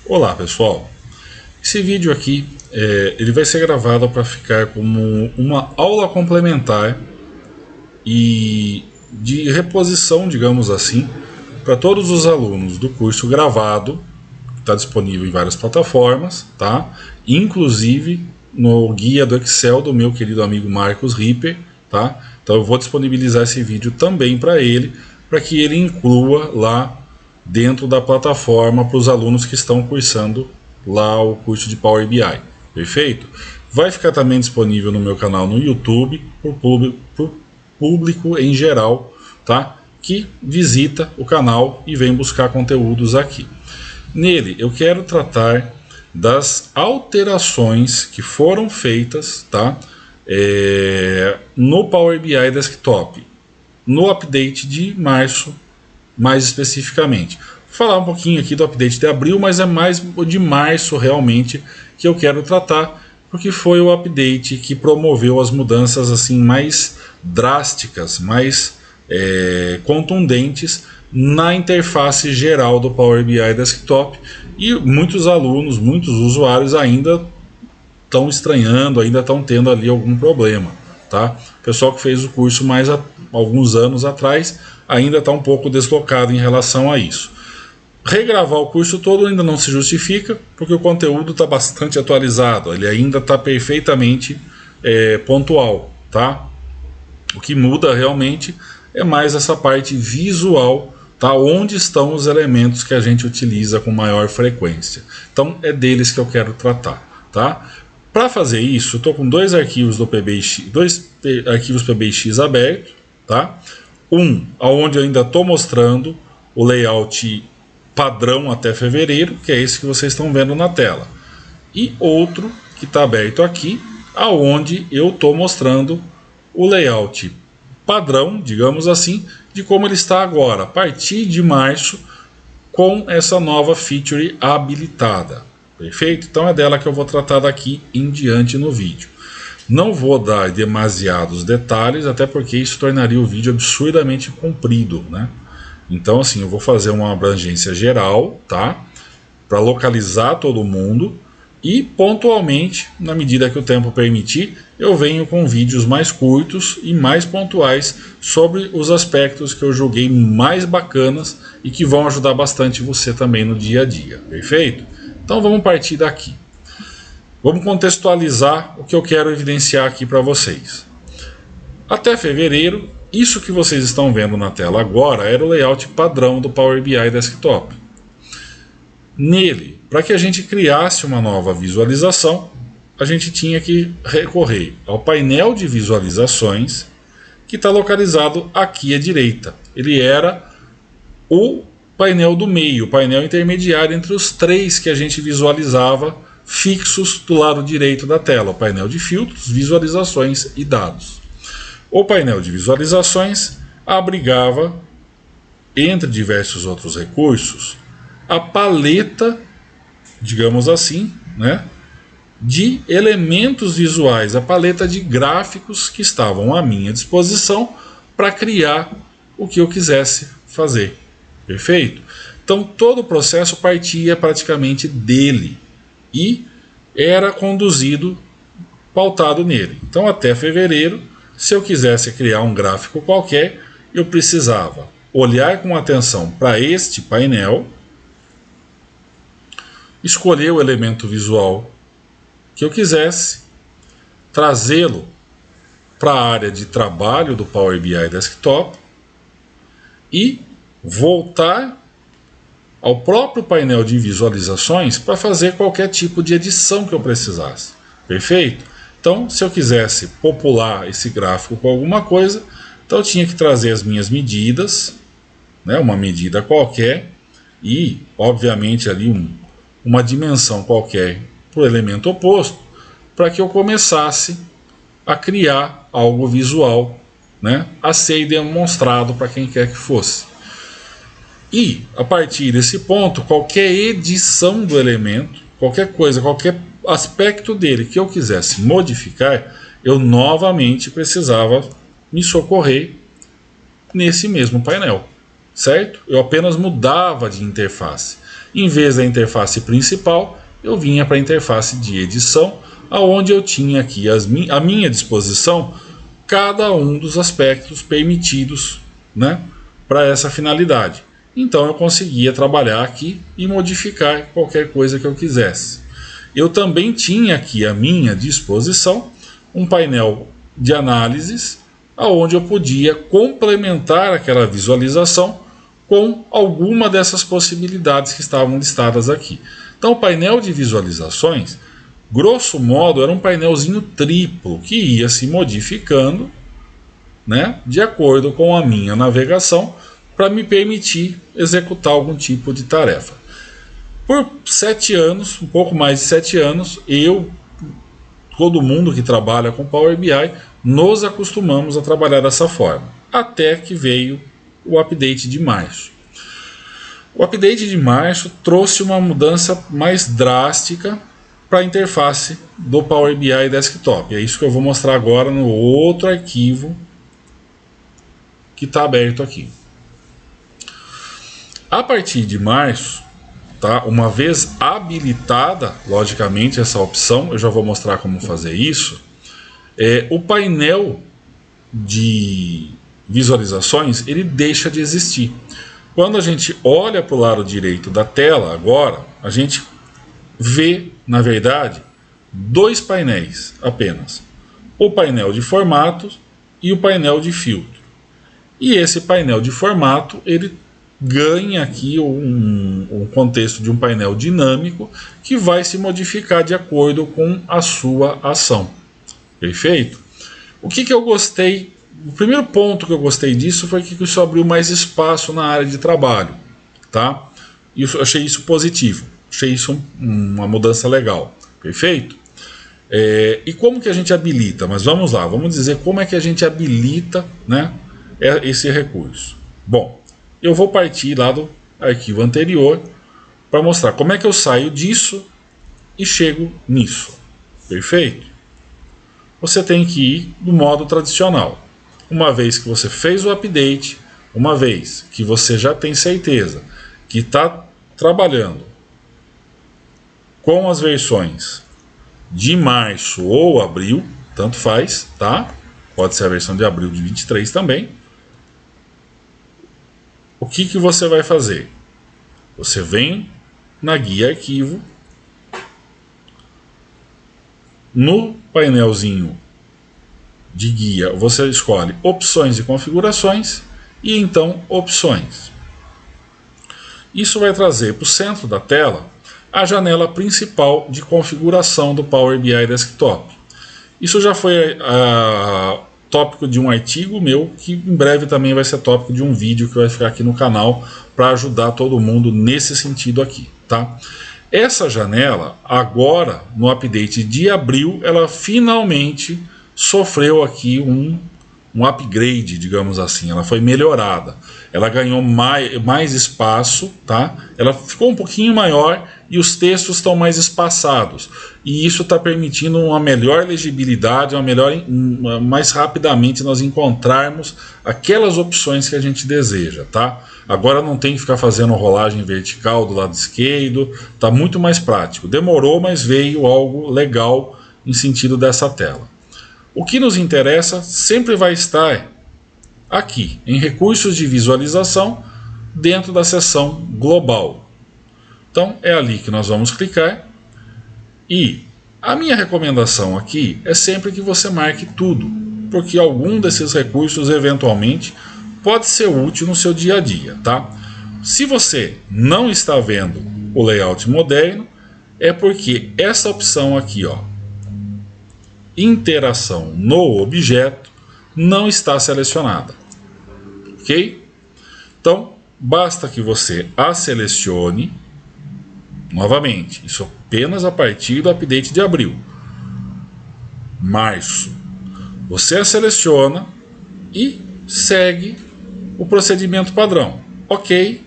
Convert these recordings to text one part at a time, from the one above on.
Olá pessoal, esse vídeo aqui ele vai ser gravado para ficar como uma aula complementar e de reposição, digamos assim, para todos os alunos do curso gravado, que está disponível em várias plataformas, tá? Inclusive no guia do Excel do meu querido amigo Marcos Ripper, tá? Então eu vou disponibilizar esse vídeo também para ele, para que ele inclua lá dentro da plataforma para os alunos que estão cursando lá o curso de Power BI, perfeito? Vai ficar também disponível no meu canal no YouTube, por público em geral, tá? Que visita o canal e vem buscar conteúdos aqui. Nele eu quero tratar das alterações que foram feitas, tá? No Power BI Desktop, no update de março, mais especificamente. Vou falar um pouquinho aqui do update de abril, mas é mais o de março realmente que eu quero tratar, porque foi o update que promoveu as mudanças assim mais drásticas, mais contundentes na interface geral do Power BI Desktop, e muitos alunos, muitos usuários ainda estão estranhando, ainda estão tendo ali algum problema, tá? O pessoal que fez o curso mais alguns anos atrás ainda está um pouco deslocado em relação a isso. Regravar o curso todo ainda não se justifica, porque o conteúdo está bastante atualizado, ele ainda está perfeitamente pontual, tá? O que muda realmente é mais essa parte visual, tá? Onde estão os elementos que a gente utiliza com maior frequência. Então é deles que eu quero tratar, tá? Para fazer isso, eu estou com dois arquivos PBX abertos, tá? Um, onde eu ainda estou mostrando o layout padrão até fevereiro, que é esse que vocês estão vendo na tela. E outro que está aberto aqui, aonde eu estou mostrando o layout padrão, digamos assim, de como ele está agora, a partir de março, com essa nova feature habilitada. Perfeito? Então é dela que eu vou tratar daqui em diante no vídeo. Não vou dar demasiados detalhes, até porque isso tornaria o vídeo absurdamente comprido, né? Então assim, eu vou fazer uma abrangência geral, tá? Para localizar todo mundo, e pontualmente, na medida que o tempo permitir, eu venho com vídeos mais curtos e mais pontuais sobre os aspectos que eu julguei mais bacanas e que vão ajudar bastante você também no dia a dia, perfeito? Então vamos partir daqui. Vamos contextualizar o que eu quero evidenciar aqui para vocês. Até fevereiro, isso que vocês estão vendo na tela agora era o layout padrão do Power BI Desktop. Nele, para que a gente criasse uma nova visualização, a gente tinha que recorrer ao painel de visualizações, que está localizado aqui à direita. Ele era o painel do meio, o painel intermediário entre os três que a gente visualizava fixos do lado direito da tela: o painel de filtros, visualizações e dados. O painel de visualizações abrigava, entre diversos outros recursos, a paleta, digamos assim, né, de elementos visuais, a paleta de gráficos que estavam à minha disposição para criar o que eu quisesse fazer. Perfeito? Então todo o processo partia praticamente dele e era conduzido, pautado nele. Então até fevereiro, se eu quisesse criar um gráfico qualquer, eu precisava olhar com atenção para este painel, escolher o elemento visual que eu quisesse, trazê-lo para a área de trabalho do Power BI Desktop e voltar ao próprio painel de visualizações para fazer qualquer tipo de edição que eu precisasse. Perfeito? Então, se eu quisesse popular esse gráfico com alguma coisa, então eu tinha que trazer as minhas medidas, né, uma medida qualquer, e obviamente ali uma dimensão qualquer para o elemento oposto, para que eu começasse a criar algo visual, né, a ser demonstrado para quem quer que fosse. E a partir desse ponto, qualquer edição do elemento, qualquer coisa, qualquer aspecto dele que eu quisesse modificar, eu novamente precisava me socorrer nesse mesmo painel, certo? Eu apenas mudava de interface. Em vez da interface principal, eu vinha para a interface de edição, aonde eu tinha aqui à minha disposição cada um dos aspectos permitidos, né, para essa finalidade. Então eu conseguia trabalhar aqui e modificar qualquer coisa que eu quisesse. Eu também tinha aqui à minha disposição um painel de análises, aonde eu podia complementar aquela visualização com alguma dessas possibilidades que estavam listadas aqui. Então o painel de visualizações, grosso modo, era um painelzinho triplo que ia se modificando, né, de acordo com a minha navegação, para me permitir executar algum tipo de tarefa. Por 7 anos, um pouco mais de 7 anos, todo mundo que trabalha com Power BI, nos acostumamos a trabalhar dessa forma, até que veio o update de março. O update de março trouxe uma mudança mais drástica para a interface do Power BI Desktop. É isso que eu vou mostrar agora no outro arquivo que está aberto aqui. A partir de março, tá, uma vez habilitada, logicamente, essa opção, eu já vou mostrar como fazer isso, o painel de visualizações ele deixa de existir. Quando a gente olha para o lado direito da tela agora, a gente vê, na verdade, 2 painéis apenas. O painel de formatos e o painel de filtro. E esse painel de formato, ele ganha aqui um contexto de um painel dinâmico que vai se modificar de acordo com a sua ação. Perfeito? O que eu gostei? O primeiro ponto que eu gostei disso foi que isso abriu mais espaço na área de trabalho, tá? Eu achei isso positivo, achei isso uma mudança legal, perfeito? E como que a gente habilita? Mas vamos lá, vamos dizer como é que a gente habilita, né, esse recurso. Bom, eu vou partir lá do arquivo anterior para mostrar como é que eu saio disso e chego nisso, perfeito? Você tem que ir do modo tradicional. Uma vez que você fez o update, uma vez que você já tem certeza que está trabalhando com as versões de março ou abril, tanto faz, tá? Pode ser a versão de abril de 23 também. O que você vai fazer? Você vem na guia arquivo, no painelzinho de guia você escolhe opções e configurações e então opções. Isso vai trazer para o centro da tela a janela principal de configuração do Power BI Desktop. Isso já foi tópico de um artigo meu, que em breve também vai ser tópico de um vídeo que vai ficar aqui no canal para ajudar todo mundo nesse sentido aqui, tá? Essa janela, agora no update de abril, ela finalmente sofreu aqui um upgrade, digamos assim. Ela foi melhorada, ela ganhou mais espaço, tá? Ela ficou um pouquinho maior e os textos estão mais espaçados, e isso está permitindo uma melhor legibilidade, mais rapidamente nós encontrarmos aquelas opções que a gente deseja, tá? Agora não tem que ficar fazendo rolagem vertical do lado esquerdo, tá muito mais prático. Demorou, mas veio algo legal em sentido dessa tela. O que nos interessa sempre vai estar aqui, em recursos de visualização, dentro da seção global. Então é ali que nós vamos clicar, e a minha recomendação aqui é sempre que você marque tudo, porque algum desses recursos eventualmente pode ser útil no seu dia a dia, tá? Se você não está vendo o layout moderno, é porque essa opção aqui, ó, interação no objeto, não está selecionada, ok? Então basta que você a selecione novamente, isso apenas a partir do update de abril. Março, você a seleciona e segue o procedimento padrão, ok?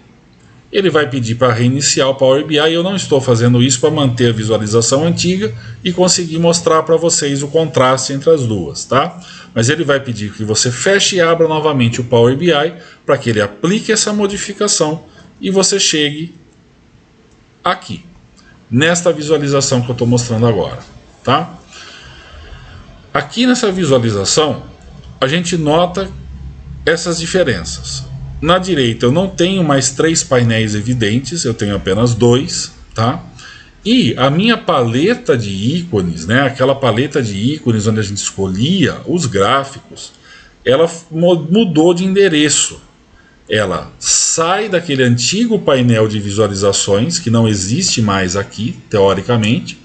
Ele vai pedir para reiniciar o Power BI. Eu não estou fazendo isso para manter a visualização antiga e conseguir mostrar para vocês o contraste entre as duas, tá? Mas ele vai pedir que você feche e abra novamente o Power BI para que ele aplique essa modificação e você chegue aqui, nesta visualização que eu estou mostrando agora, tá? Aqui nessa visualização, a gente nota essas diferenças. Na direita eu não tenho mais 3 painéis evidentes, eu tenho apenas 2, tá? E a minha paleta de ícones, né, aquela paleta de ícones onde a gente escolhia os gráficos, ela mudou de endereço. Ela sai daquele antigo painel de visualizações, que não existe mais aqui, teoricamente,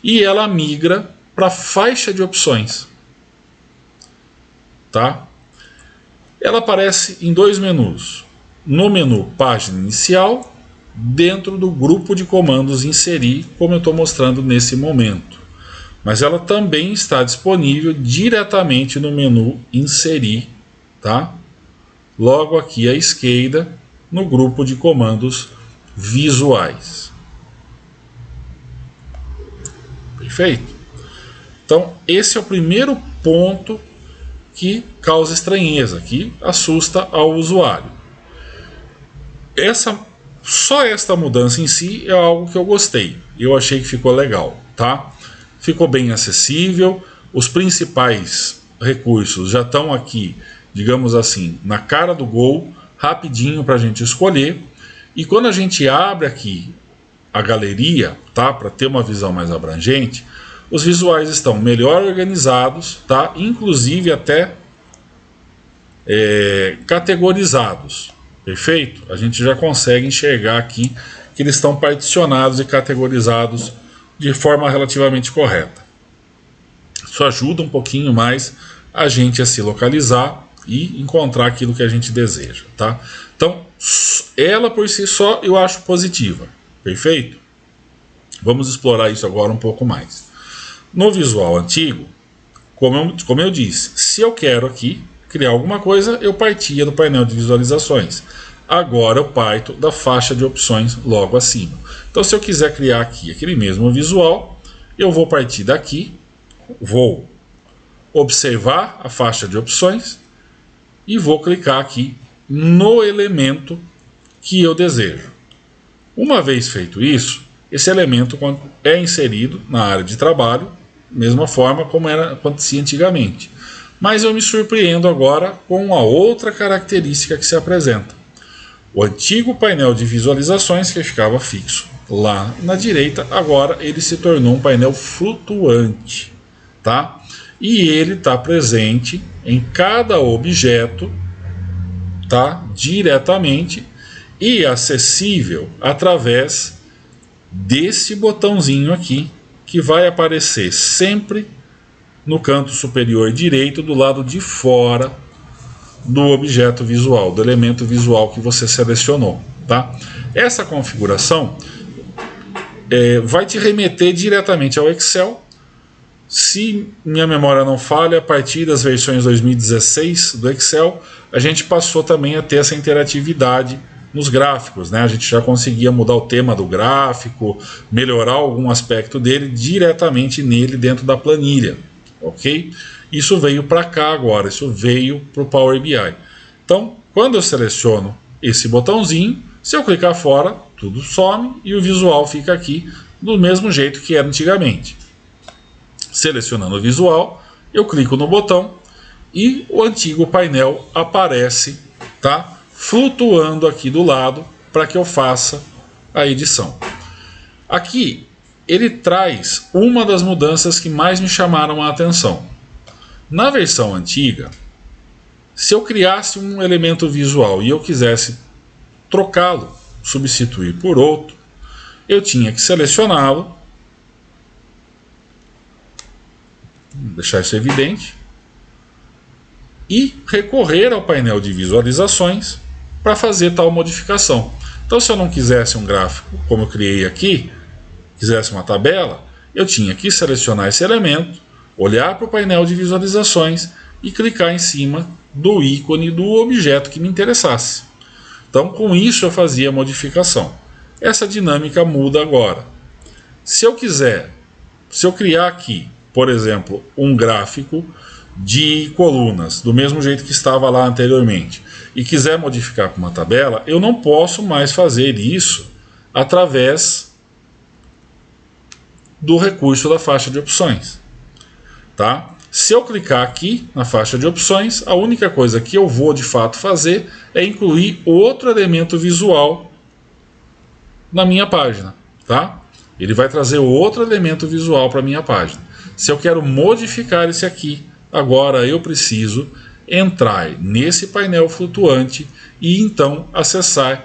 e ela migra para a faixa de opções. Tá? Ela aparece em 2 menus. No menu Página Inicial, dentro do grupo de comandos Inserir, como eu estou mostrando nesse momento. Mas ela também está disponível diretamente no menu Inserir, tá? Logo aqui à esquerda, no grupo de comandos visuais. Perfeito? Então, esse é o primeiro ponto que causa estranheza, que assusta ao usuário. Só esta mudança em si é algo que eu gostei. Eu achei que ficou legal, tá? Ficou bem acessível. Os principais recursos já estão aqui, digamos assim, na cara do gol, rapidinho para a gente escolher. E quando a gente abre aqui a galeria, tá, para ter uma visão mais abrangente, os visuais estão melhor organizados, tá, inclusive até categorizados. Perfeito? A gente já consegue enxergar aqui que eles estão particionados e categorizados de forma relativamente correta. Isso ajuda um pouquinho mais a gente a se localizar e encontrar aquilo que a gente deseja, tá? Então, ela por si só eu acho positiva, perfeito? Vamos explorar isso agora um pouco mais. No visual antigo, como eu disse, se eu quero aqui criar alguma coisa, eu partia do painel de visualizações. Agora eu parto da faixa de opções logo acima. Então, se eu quiser criar aqui aquele mesmo visual, eu vou partir daqui, vou observar a faixa de opções e vou clicar aqui no elemento que eu desejo. Uma vez feito isso, esse elemento é inserido na área de trabalho, mesma forma como acontecia antigamente. Mas eu me surpreendo agora com a outra característica que se apresenta. O antigo painel de visualizações, que ficava fixo lá na direita, agora ele se tornou um painel flutuante, tá? E ele está presente em cada objeto, tá? Diretamente e acessível através desse botãozinho aqui, que vai aparecer sempre no canto superior direito, do lado de fora do objeto visual, do elemento visual que você selecionou, tá? Essa configuração vai te remeter diretamente ao Excel. Se minha memória não falha, a partir das versões 2016 do Excel, a gente passou também a ter essa interatividade nos gráficos, né? A gente já conseguia mudar o tema do gráfico, melhorar algum aspecto dele diretamente nele dentro da planilha, ok? Isso veio para cá agora, isso veio para o Power BI. Então, quando eu seleciono esse botãozinho, se eu clicar fora, tudo some e o visual fica aqui do mesmo jeito que era antigamente. Selecionando o visual, eu clico no botão e o antigo painel aparece, tá? Flutuando aqui do lado para que eu faça a edição. Aqui ele traz uma das mudanças que mais me chamaram a atenção. Na versão antiga, se eu criasse um elemento visual e eu quisesse trocá-lo, substituir por outro, eu tinha que selecioná-lo, deixar isso evidente, e recorrer ao painel de visualizações para fazer tal modificação. Então, se eu não quisesse um gráfico como eu criei aqui, quisesse uma tabela, eu tinha que selecionar esse elemento, olhar para o painel de visualizações e clicar em cima do ícone do objeto que me interessasse. Então, com isso eu fazia a modificação. Essa dinâmica muda agora. Se eu criar aqui, por exemplo, um gráfico de colunas, do mesmo jeito que estava lá anteriormente, e quiser modificar para uma tabela, eu não posso mais fazer isso através do recurso da faixa de opções. Tá? Se eu clicar aqui na faixa de opções, a única coisa que eu vou de fato fazer é incluir outro elemento visual na minha página. Tá? Ele vai trazer outro elemento visual para a minha página. Se eu quero modificar esse aqui, agora eu preciso entrar nesse painel flutuante e então acessar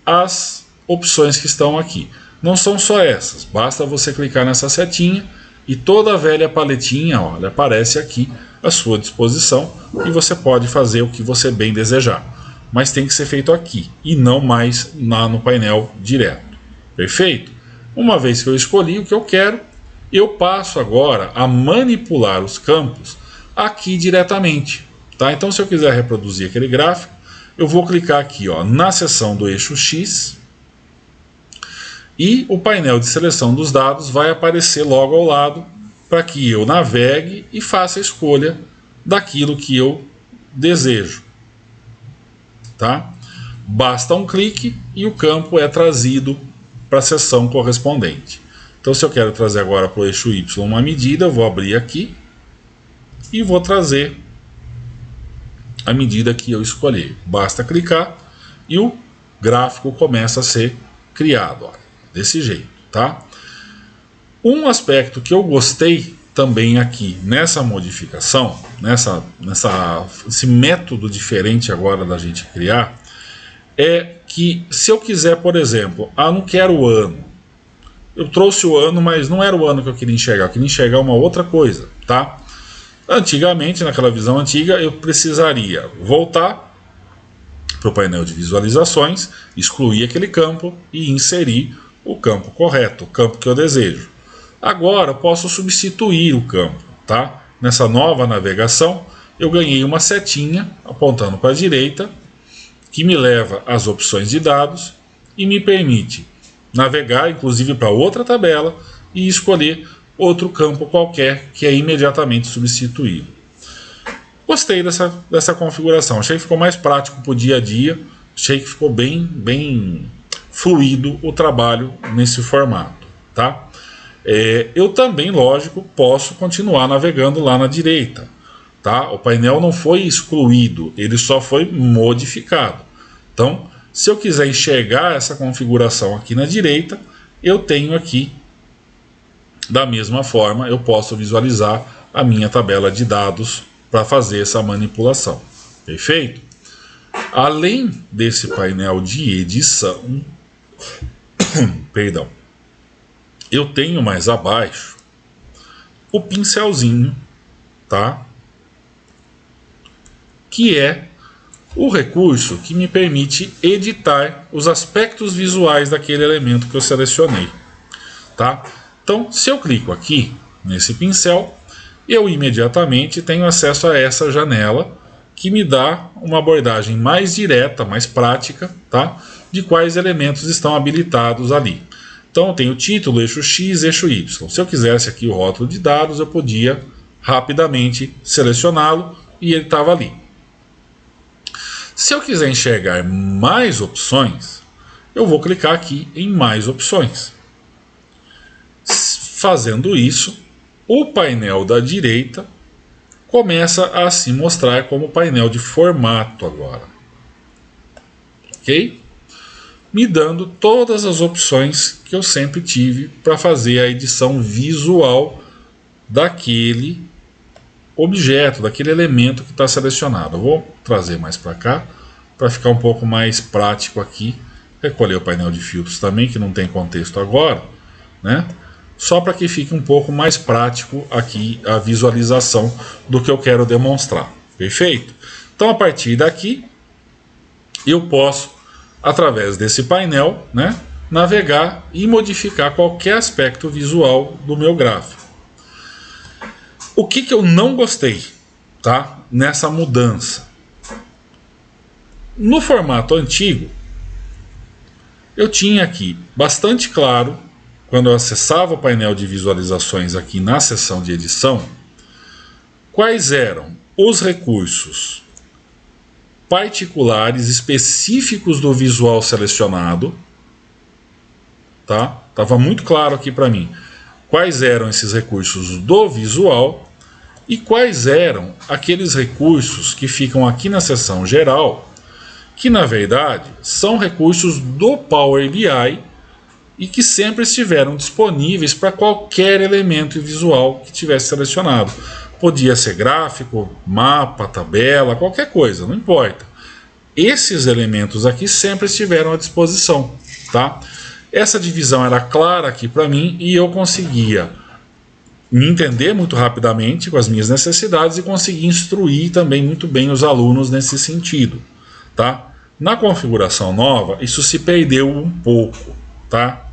as opções que estão aqui. Não são só essas, basta você clicar nessa setinha e toda a velha paletinha, olha, aparece aqui à sua disposição e você pode fazer o que você bem desejar. Mas tem que ser feito aqui e não mais no painel direto. Perfeito? Uma vez que eu escolhi o que eu quero, eu passo agora a manipular os campos aqui diretamente. Tá? Então, se eu quiser reproduzir aquele gráfico, eu vou clicar aqui ó, na seção do eixo X e o painel de seleção dos dados vai aparecer logo ao lado para que eu navegue e faça a escolha daquilo que eu desejo. Tá? Basta um clique e o campo é trazido para a seção correspondente. Então, se eu quero trazer agora para o eixo Y uma medida, eu vou abrir aqui e vou trazer a medida que eu escolher. Basta clicar e o gráfico começa a ser criado. Olha, desse jeito, tá? Um aspecto que eu gostei também aqui nessa modificação, esse método diferente agora da gente criar, é que se eu quiser, por exemplo, não quero o ano. Eu trouxe o ano, mas não era o ano que eu queria enxergar uma outra coisa, tá? Antigamente, naquela visão antiga, eu precisaria voltar para o painel de visualizações, excluir aquele campo e inserir o campo correto, o campo que eu desejo. Agora eu posso substituir o campo, tá? Nessa nova navegação, eu ganhei uma setinha apontando para a direita, que me leva às opções de dados e me permite navegar, inclusive, para outra tabela e escolher outro campo qualquer que é imediatamente substituído. Gostei dessa configuração, achei que ficou mais prático para o dia a dia, achei que ficou bem fluido o trabalho nesse formato. Tá? Eu também, lógico, posso continuar navegando lá na direita. Tá? O painel não foi excluído, ele só foi modificado. Então, se eu quiser enxergar essa configuração aqui na direita, eu tenho aqui, da mesma forma, eu posso visualizar a minha tabela de dados para fazer essa manipulação. Perfeito? Além desse painel de edição, perdão, eu tenho mais abaixo o pincelzinho, tá? Que é o recurso que me permite editar os aspectos visuais daquele elemento que eu selecionei. Tá? Então, se eu clico aqui nesse pincel, eu imediatamente tenho acesso a essa janela que me dá uma abordagem mais direta, mais prática, tá? De quais elementos estão habilitados ali. Então, eu tenho o título, eixo X, eixo Y. Se eu quisesse aqui o rótulo de dados, eu podia rapidamente selecioná-lo e ele estava ali. Se eu quiser enxergar mais opções, eu vou clicar aqui em mais opções. Fazendo isso, o painel da direita começa a se mostrar como painel de formato agora. Ok? Me dando todas as opções que eu sempre tive para fazer a edição visual daquele objeto, daquele elemento que está selecionado. Eu vou trazer mais para cá, para ficar um pouco mais prático aqui. Recolher o painel de filtros também, que não tem contexto agora, né? Só para que fique um pouco mais prático aqui a visualização do que eu quero demonstrar. Perfeito? Então, a partir daqui, eu posso, através desse painel, né, navegar e modificar qualquer aspecto visual do meu gráfico. O que eu não gostei, tá, nessa mudança? No formato antigo, eu tinha aqui bastante claro, quando eu acessava o painel de visualizações aqui na seção de edição, quais eram os recursos particulares, específicos do visual selecionado. Tá? Estava muito claro aqui para mim. quais eram esses recursos do visual e quais eram aqueles recursos que ficam aqui na seção geral, que na verdade são recursos do Power BI e que sempre estiveram disponíveis para qualquer elemento visual que tivesse selecionado. Podia ser gráfico, mapa, tabela, qualquer coisa, não importa. Esses elementos aqui sempre estiveram à disposição, tá? Essa divisão era clara aqui para mim e eu conseguia me entender muito rapidamente com as minhas necessidades e conseguir instruir também muito bem os alunos nesse sentido, tá? Na configuração nova, isso se perdeu um pouco, tá?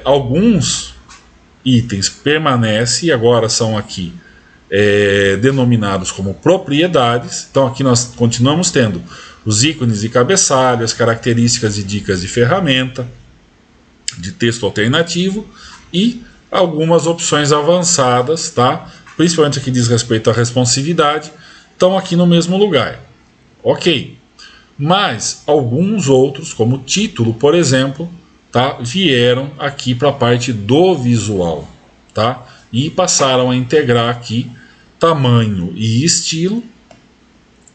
Alguns itens permanecem e agora são aqui denominados como propriedades. Então aqui nós continuamos tendo os ícones de cabeçalho, as características e dicas de ferramenta, de texto alternativo e algumas opções avançadas, tá? Principalmente aqui diz respeito à responsividade, estão aqui no mesmo lugar. Ok. Mas alguns outros, como título, por exemplo, tá, vieram aqui para a parte do visual, tá? E passaram a integrar aqui tamanho e estilo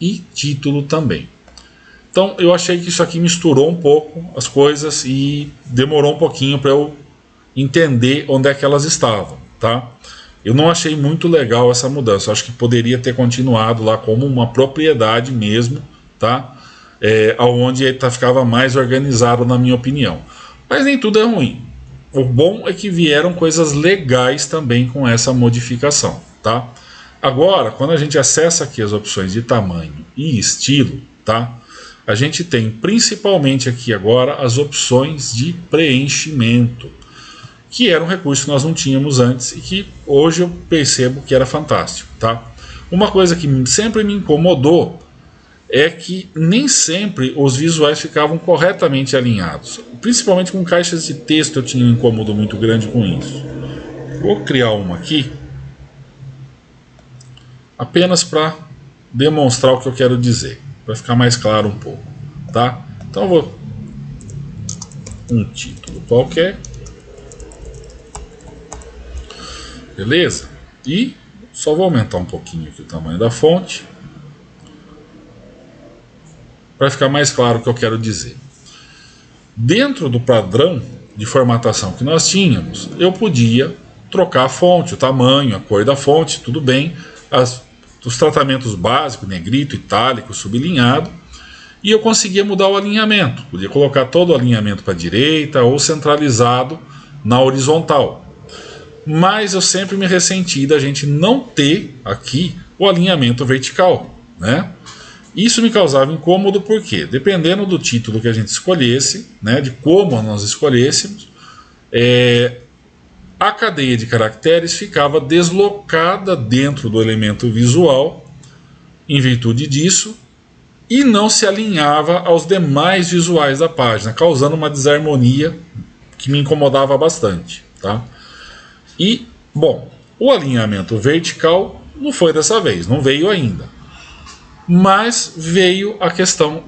e título também. Então eu achei que isso aqui misturou um pouco as coisas e demorou um pouquinho para eu entender onde é que elas estavam, tá? Eu não achei muito legal essa mudança. Eu acho que poderia ter continuado lá como uma propriedade mesmo, tá? Onde ficava mais organizado, na minha opinião. Mas nem tudo é ruim. O bom é que vieram coisas legais também com essa modificação, tá? Agora, quando a gente acessa aqui as opções de tamanho e estilo, tá? A gente tem principalmente aqui agora as opções de preenchimento, que era um recurso que nós não tínhamos antes e que hoje eu percebo que era fantástico, tá? Uma coisa que sempre me incomodou é que nem sempre os visuais ficavam corretamente alinhados. Principalmente com caixas de texto eu tinha um incômodo muito grande com isso. Vou criar uma aqui, apenas para demonstrar o que eu quero dizer, para ficar mais claro um pouco, tá? Então eu vou um título qualquer, beleza? E só vou aumentar um pouquinho aqui o tamanho da fonte, para ficar mais claro o que eu quero dizer. Dentro do padrão de formatação que nós tínhamos, eu podia trocar a fonte, o tamanho, a cor da fonte, tudo bem, os tratamentos básicos, negrito, itálico, sublinhado, e eu conseguia mudar o alinhamento, podia colocar todo o alinhamento para a direita ou centralizado na horizontal. Mas eu sempre me ressenti da gente não ter aqui o alinhamento vertical, né? Isso me causava incômodo porque, dependendo do título que a gente escolhesse, né, de como nós escolhêssemos, a cadeia de caracteres ficava deslocada dentro do elemento visual, em virtude disso, e não se alinhava aos demais visuais da página, causando uma desarmonia que me incomodava bastante, tá? E, bom, o alinhamento vertical não foi dessa vez, não veio ainda. Mas veio a questão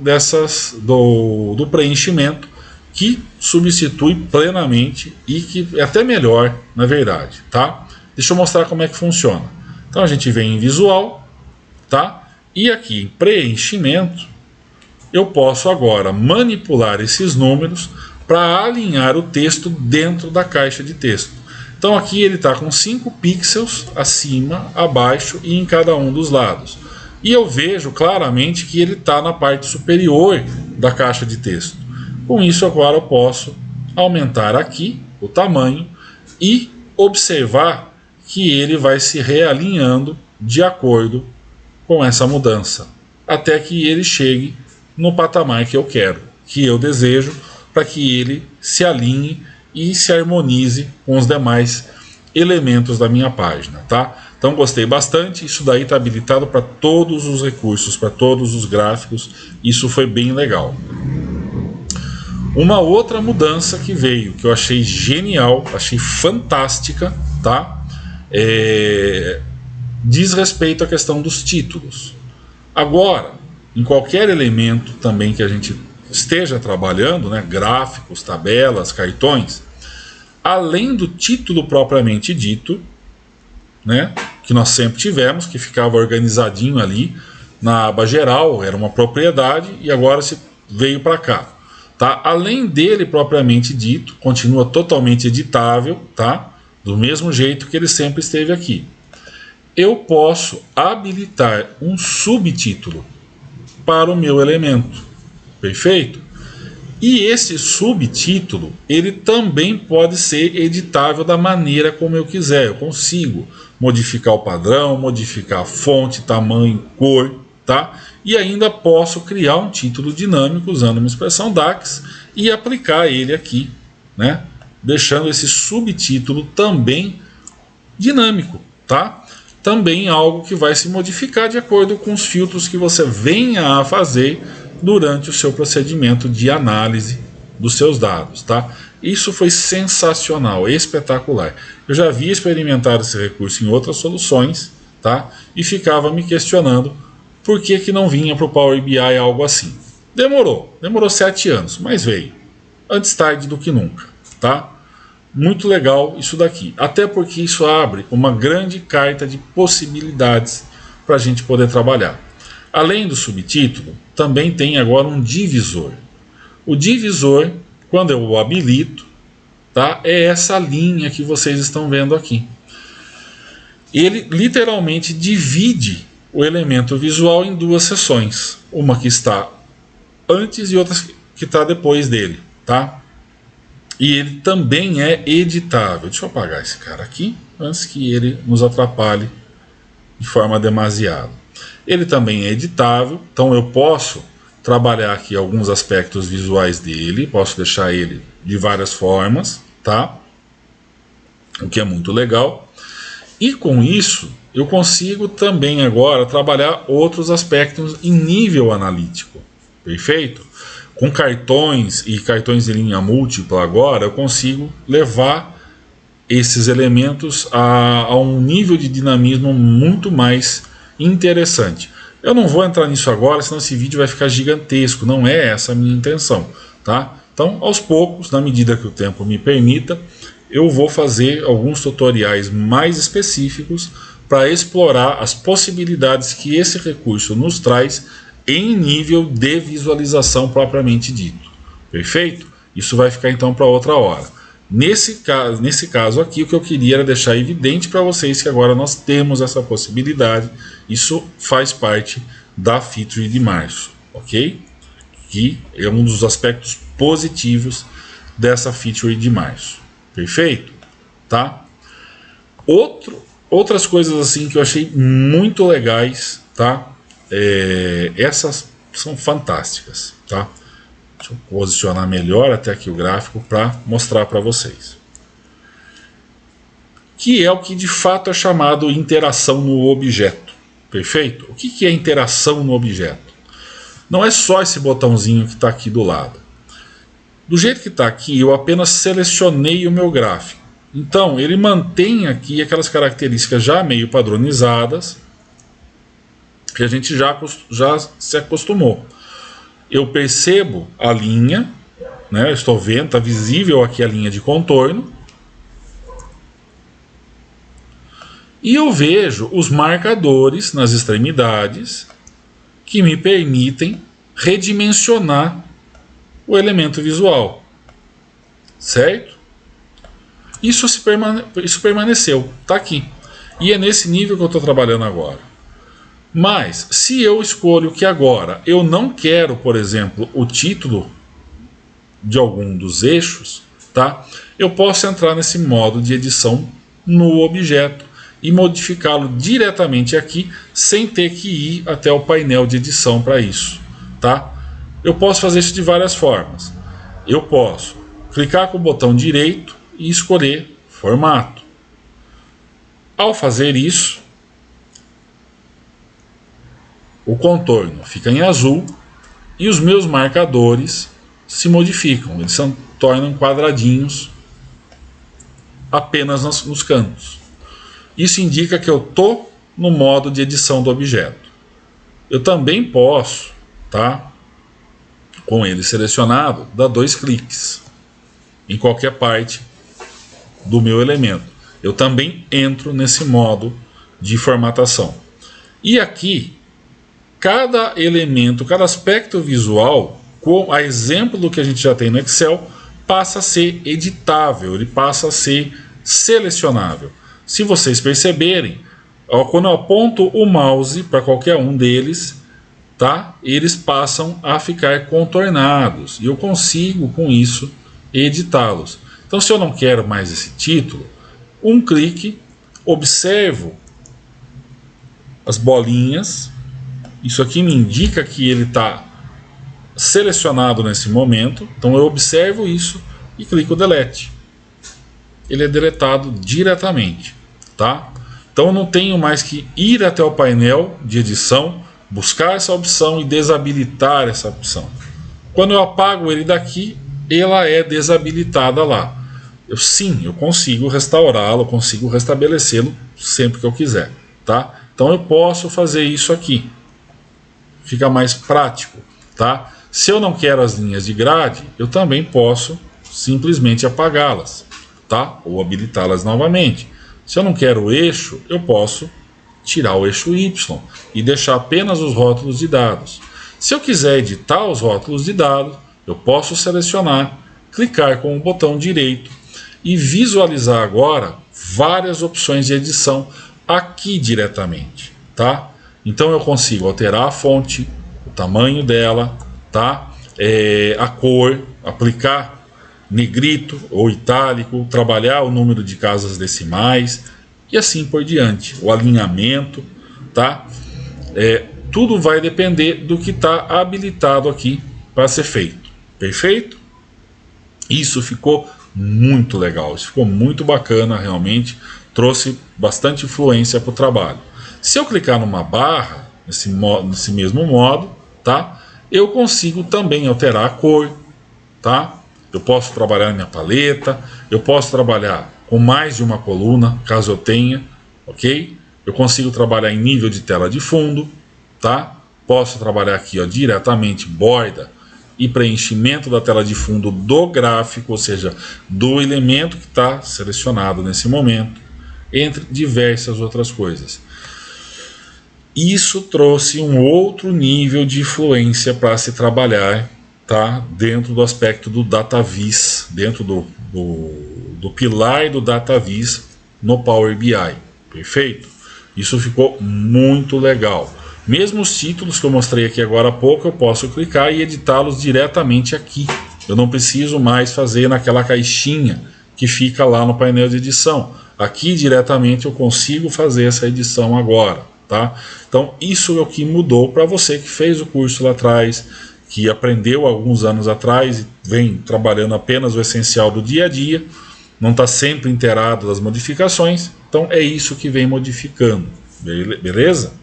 do preenchimento, que substitui plenamente e que é até melhor, na verdade, tá? Deixa eu mostrar como é que funciona. Então a gente vem em visual, tá? E aqui em preenchimento, eu posso agora manipular esses números para alinhar o texto dentro da caixa de texto. Então aqui ele está com 5 pixels acima, abaixo e em cada um dos lados. E eu vejo claramente que ele está na parte superior da caixa de texto. Com isso agora eu posso aumentar aqui o tamanho e observar que ele vai se realinhando de acordo com essa mudança, até que ele chegue no patamar que eu quero, que eu desejo, para que ele se alinhe e se harmonize com os demais elementos da minha página, tá? Então gostei bastante, isso daí está habilitado para todos os recursos, para todos os gráficos, isso foi bem legal. Uma outra mudança que veio, que eu achei genial, achei fantástica, tá? Diz respeito à questão dos títulos. Agora, em qualquer elemento também que a gente esteja trabalhando, né, gráficos, tabelas, cartões, além do título propriamente dito, né, que nós sempre tivemos, que ficava organizadinho ali na aba geral, era uma propriedade, e agora se veio para cá. Tá? Além dele propriamente dito, continua totalmente editável, tá? Do mesmo jeito que ele sempre esteve aqui. Eu posso habilitar um subtítulo para o meu elemento, perfeito? E esse subtítulo, ele também pode ser editável da maneira como eu quiser. Eu consigo modificar o padrão, modificar a fonte, tamanho, cor, tá? E ainda posso criar um título dinâmico usando uma expressão DAX e aplicar ele aqui, né? Deixando esse subtítulo também dinâmico, tá? Também algo que vai se modificar de acordo com os filtros que você venha a fazer durante o seu procedimento de análise dos seus dados, tá? Isso foi sensacional, espetacular. Eu já havia experimentado esse recurso em outras soluções, tá? E ficava me questionando por que não vinha para o Power BI algo assim. Demorou 7 anos, mas veio. Antes tarde do que nunca, tá? Muito legal isso daqui, até porque isso abre uma grande carta de possibilidades para a gente poder trabalhar. Além do subtítulo, também tem agora um divisor. O divisor, quando eu o habilito, tá, é essa linha que vocês estão vendo aqui. Ele literalmente divide o elemento visual em duas seções. Uma que está antes e outra que está depois dele, tá? E ele também é editável. Deixa eu apagar esse cara aqui, antes que ele nos atrapalhe de forma demasiada. Ele também é editável, então eu posso trabalhar aqui alguns aspectos visuais dele, posso deixar ele de várias formas, tá? O que é muito legal. E com isso, eu consigo também agora trabalhar outros aspectos em nível analítico, perfeito? Com cartões e cartões de linha múltipla agora, eu consigo levar esses elementos a um nível de dinamismo muito mais interessante. Eu não vou entrar nisso agora, senão esse vídeo vai ficar gigantesco, não é essa a minha intenção, tá? Então, aos poucos, na medida que o tempo me permita, eu vou fazer alguns tutoriais mais específicos para explorar as possibilidades que esse recurso nos traz em nível de visualização propriamente dito. Perfeito? Isso vai ficar então para outra hora. Nesse caso aqui, o que eu queria era deixar evidente para vocês que agora nós temos essa possibilidade. Isso faz parte da feature de março, ok? Que é um dos aspectos positivos dessa feature de março. Perfeito? Tá? Outras coisas assim que eu achei muito legais, tá? Essas são fantásticas, tá? Deixa eu posicionar melhor até aqui o gráfico para mostrar para vocês. Que é o que de fato é chamado interação no objeto. Perfeito? O que é interação no objeto? Não é só esse botãozinho que está aqui do lado. Do jeito que está aqui, eu apenas selecionei o meu gráfico. Então, ele mantém aqui aquelas características já meio padronizadas, que a gente já se acostumou. Eu percebo a linha, né? Estou vendo, está visível aqui a linha de contorno. E eu vejo os marcadores nas extremidades que me permitem redimensionar o elemento visual. Certo? Isso permaneceu, está aqui. E é nesse nível que eu estou trabalhando agora. Mas, se eu escolho que agora eu não quero, por exemplo, o título de algum dos eixos, tá? Eu posso entrar nesse modo de edição no objeto e modificá-lo diretamente aqui, sem ter que ir até o painel de edição para isso, tá? Eu posso fazer isso de várias formas. Eu posso clicar com o botão direito e escolher formato. Ao fazer isso, o contorno fica em azul e os meus marcadores se modificam, eles se tornam quadradinhos apenas nos cantos. Isso indica que eu estou no modo de edição do objeto. Eu também posso, tá, com ele selecionado, dar 2 cliques em qualquer parte do meu elemento. Eu também entro nesse modo de formatação. E aqui, cada elemento, cada aspecto visual, a exemplo do que a gente já tem no Excel, passa a ser editável, ele passa a ser selecionável. Se vocês perceberem, quando eu aponto o mouse para qualquer um deles, tá? Eles passam a ficar contornados e eu consigo com isso editá-los. Então, se eu não quero mais esse título, um clique, observo as bolinhas, isso aqui me indica que ele está selecionado nesse momento, então eu observo isso e clico delete. Ele é deletado diretamente, tá? Então eu não tenho mais que ir até o painel de edição, buscar essa opção e desabilitar essa opção. Quando eu apago ele daqui, ela é desabilitada lá. Eu consigo restaurá-lo, consigo restabelecê-lo sempre que eu quiser, tá? Então eu posso fazer isso aqui. Fica mais prático, tá? Se eu não quero as linhas de grade, eu também posso simplesmente apagá-las, tá? Ou habilitá-las novamente. Se eu não quero o eixo, eu posso tirar o eixo Y e deixar apenas os rótulos de dados. Se eu quiser editar os rótulos de dados, eu posso selecionar, clicar com o botão direito e visualizar agora várias opções de edição aqui diretamente, tá? Então eu consigo alterar a fonte, o tamanho dela, tá? A cor, aplicar negrito ou itálico, trabalhar o número de casas decimais e assim por diante. O alinhamento, tá? Tudo vai depender do que está habilitado aqui para ser feito. Perfeito? Isso ficou muito legal, isso ficou muito bacana realmente, trouxe bastante influência para o trabalho. Se eu clicar numa barra, nesse mesmo modo, tá? Eu consigo também alterar a cor, tá? Eu posso trabalhar na minha paleta, eu posso trabalhar com mais de uma coluna, caso eu tenha, ok? Eu consigo trabalhar em nível de tela de fundo, tá? Posso trabalhar aqui, ó, diretamente borda e preenchimento da tela de fundo do gráfico, ou seja, do elemento que está selecionado nesse momento, entre diversas outras coisas. Isso trouxe um outro nível de influência para se trabalhar, tá? Dentro do aspecto do DataVis, dentro do pilar do DataVis no Power BI. Perfeito? Isso ficou muito legal. Mesmo os títulos que eu mostrei aqui agora há pouco, eu posso clicar e editá-los diretamente aqui. Eu não preciso mais fazer naquela caixinha que fica lá no painel de edição. Aqui diretamente eu consigo fazer essa edição agora, tá? Então isso é o que mudou para você que fez o curso lá atrás, que aprendeu alguns anos atrás e vem trabalhando apenas o essencial do dia a dia, não está sempre inteirado das modificações. Então é isso que vem modificando, beleza?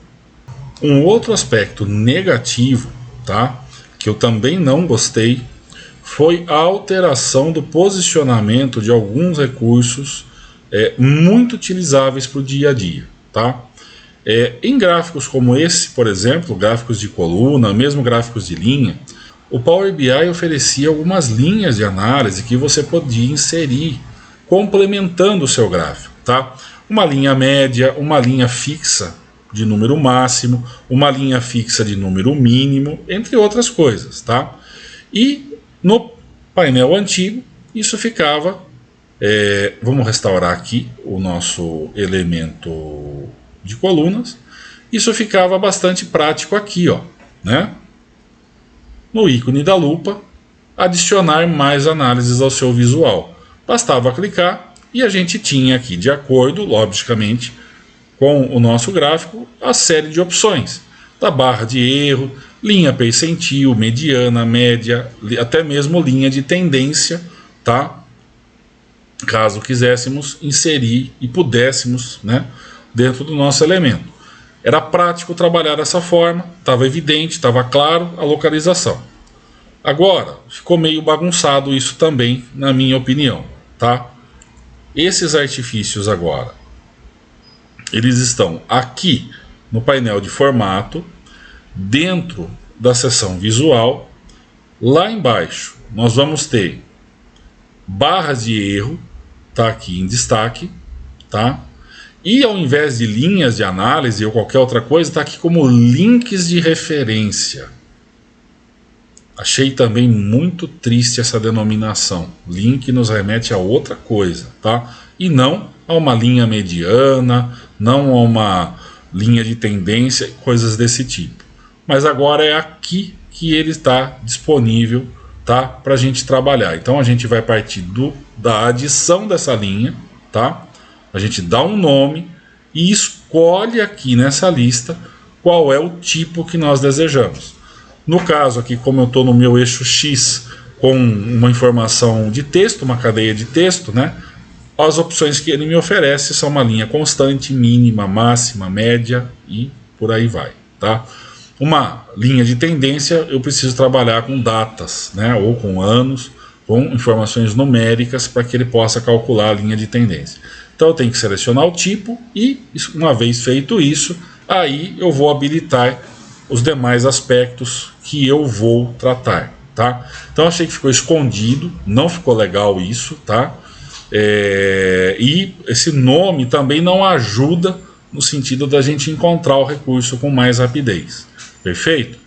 Um outro aspecto negativo, tá, que eu também não gostei, foi a alteração do posicionamento de alguns recursos muito utilizáveis para o dia a dia, tá? Em gráficos como esse, por exemplo, gráficos de coluna, mesmo gráficos de linha, o Power BI oferecia algumas linhas de análise que você podia inserir, complementando o seu gráfico, tá? Uma linha média, uma linha fixa de número máximo, uma linha fixa de número mínimo, entre outras coisas, tá? E no painel antigo, isso ficava... vamos restaurar aqui o nosso elemento de colunas. Isso ficava bastante prático aqui, ó, né? No ícone da lupa, adicionar mais análises ao seu visual. Bastava clicar e a gente tinha aqui, de acordo, logicamente, com o nosso gráfico, a série de opções. Da barra de erro, linha percentil, mediana, média, até mesmo linha de tendência, tá? Caso quiséssemos inserir e pudéssemos, né, dentro do nosso elemento. Era prático trabalhar dessa forma, estava evidente, estava claro a localização. Agora, ficou meio bagunçado isso também, na minha opinião, tá? Esses artifícios agora, eles estão aqui no painel de formato, dentro da seção visual. Lá embaixo nós vamos ter barras de erro, está aqui em destaque, tá? E ao invés de linhas de análise ou qualquer outra coisa, está aqui como links de referência. Achei também muito triste essa denominação. Link nos remete a outra coisa, tá? E não a uma linha mediana, não a uma linha de tendência, coisas desse tipo. Mas agora é aqui que ele está disponível, tá? Para a gente trabalhar. Então a gente vai partir da adição dessa linha, tá? A gente dá um nome e escolhe aqui nessa lista qual é o tipo que nós desejamos. No caso aqui, como eu estou no meu eixo X com uma informação de texto, uma cadeia de texto, né? As opções que ele me oferece são uma linha constante, mínima, máxima, média e por aí vai, tá? Uma linha de tendência eu preciso trabalhar com datas, né? Ou com anos, com informações numéricas para que ele possa calcular a linha de tendência. Então eu tenho que selecionar o tipo e, uma vez feito isso, aí eu vou habilitar os demais aspectos que eu vou tratar, tá? Então achei que ficou escondido, não ficou legal isso, tá? E esse nome também não ajuda no sentido da gente encontrar o recurso com mais rapidez, perfeito?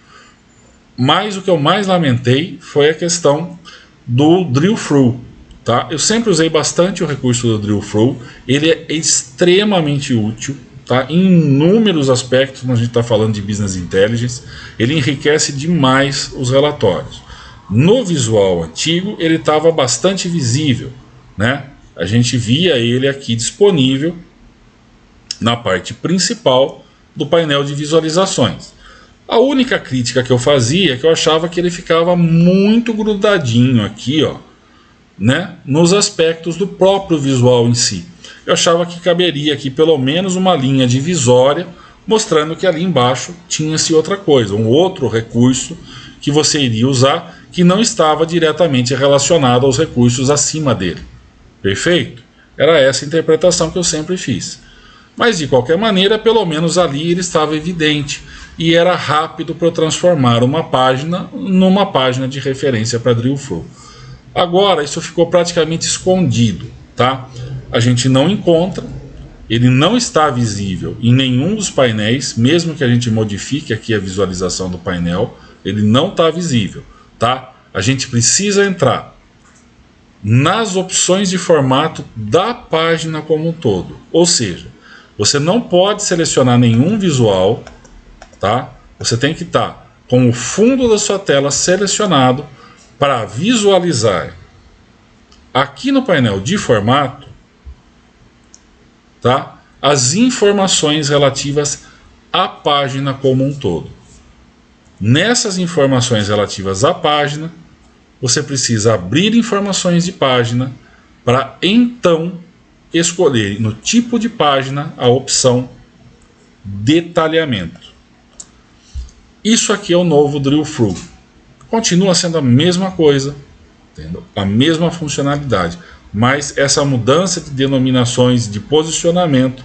Mas o que eu mais lamentei foi a questão do drill through, tá? Eu sempre usei bastante o recurso do drill through, ele é extremamente útil, tá? Em inúmeros aspectos, quando a gente está falando de business intelligence, ele enriquece demais os relatórios. No visual antigo, ele estava bastante visível, né? A gente via ele aqui disponível na parte principal do painel de visualizações. A única crítica que eu fazia é que eu achava que ele ficava muito grudadinho aqui, ó, né? Nos aspectos do próprio visual em si. Eu achava que caberia aqui pelo menos uma linha divisória, mostrando que ali embaixo tinha-se outra coisa, um outro recurso que você iria usar, que não estava diretamente relacionado aos recursos acima dele. Perfeito? Era essa a interpretação que eu sempre fiz. Mas de qualquer maneira, pelo menos ali ele estava evidente e era rápido para eu transformar uma página numa página de referência para drill through. Agora isso ficou praticamente escondido, tá? A gente não encontra, ele não está visível em nenhum dos painéis, mesmo que a gente modifique aqui a visualização do painel, ele não está visível, tá? A gente precisa entrar nas opções de formato da página como um todo, ou seja, você não pode selecionar nenhum visual, tá? Você tem que estar com o fundo da sua tela selecionado para visualizar aqui no painel de formato, tá? As informações relativas à página como um todo. Nessas informações relativas à página, você precisa abrir informações de página para então escolher no tipo de página a opção detalhamento. Isso aqui é o novo drill through. Continua sendo a mesma coisa, entendeu? A mesma funcionalidade, mas essa mudança de denominações de posicionamento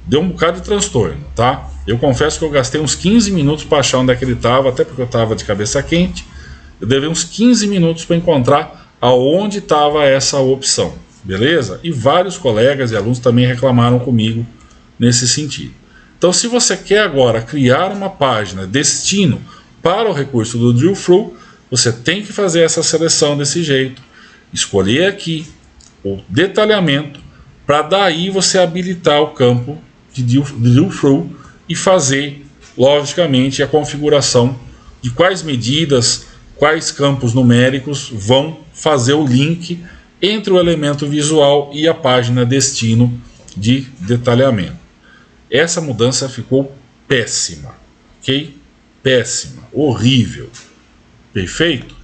deu um bocado de transtorno, tá? Eu confesso que eu gastei uns 15 minutos para achar onde é que ele estava, até porque eu estava de cabeça quente. Eu levei uns 15 minutos para encontrar aonde estava essa opção, beleza? E vários colegas e alunos também reclamaram comigo nesse sentido. Então, se você quer agora criar uma página destino para o recurso do drill through, você tem que fazer essa seleção desse jeito, escolher aqui o detalhamento, para daí você habilitar o campo de drill through e fazer, logicamente, a configuração de quais medidas, quais campos numéricos vão fazer o link entre o elemento visual e a página destino de detalhamento. Essa mudança ficou péssima, ok? Péssima, horrível, perfeito?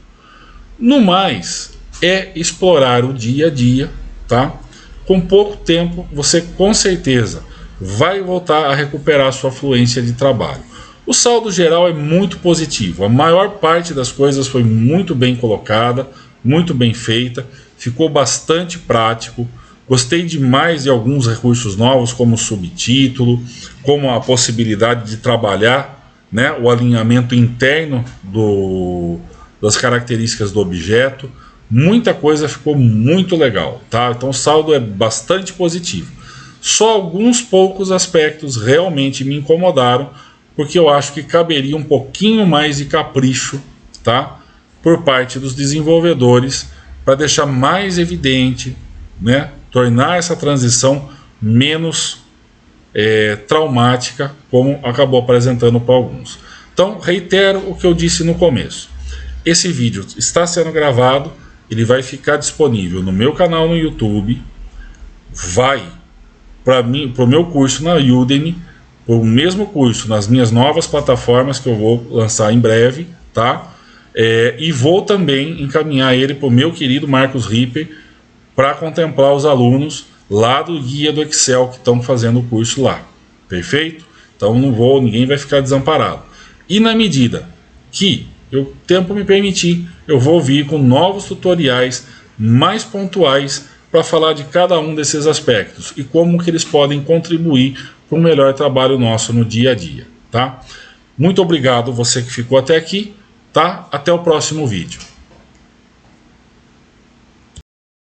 No mais, é explorar o dia a dia, tá? Com pouco tempo, você com certeza vai voltar a recuperar sua fluência de trabalho. O saldo geral é muito positivo, a maior parte das coisas foi muito bem colocada, muito bem feita, ficou bastante prático. Gostei demais de alguns recursos novos, como subtítulo, como a possibilidade de trabalhar, né, o alinhamento interno das características do objeto. muita coisa ficou muito legal, tá? Então o saldo é bastante positivo. Só alguns poucos aspectos realmente me incomodaram, porque eu acho que caberia um pouquinho mais de capricho, tá? Por parte dos desenvolvedores, para deixar mais evidente, né? Tornar essa transição menos traumática, como acabou apresentando para alguns. Então, reitero o que eu disse no começo. Esse vídeo está sendo gravado, ele vai ficar disponível no meu canal no YouTube, vai para o meu curso na Udemy, o mesmo curso nas minhas novas plataformas que eu vou lançar em breve, tá? E vou também encaminhar ele para o meu querido Marcos Ripper para contemplar os alunos lá do guia do Excel que estão fazendo o curso lá, perfeito? Então ninguém vai ficar desamparado. E na medida que o tempo me permitir, eu vou vir com novos tutoriais mais pontuais para falar de cada um desses aspectos e como que eles podem contribuir para um melhor trabalho nosso no dia a dia, tá? Muito obrigado você que ficou até aqui, tá? Até o próximo vídeo.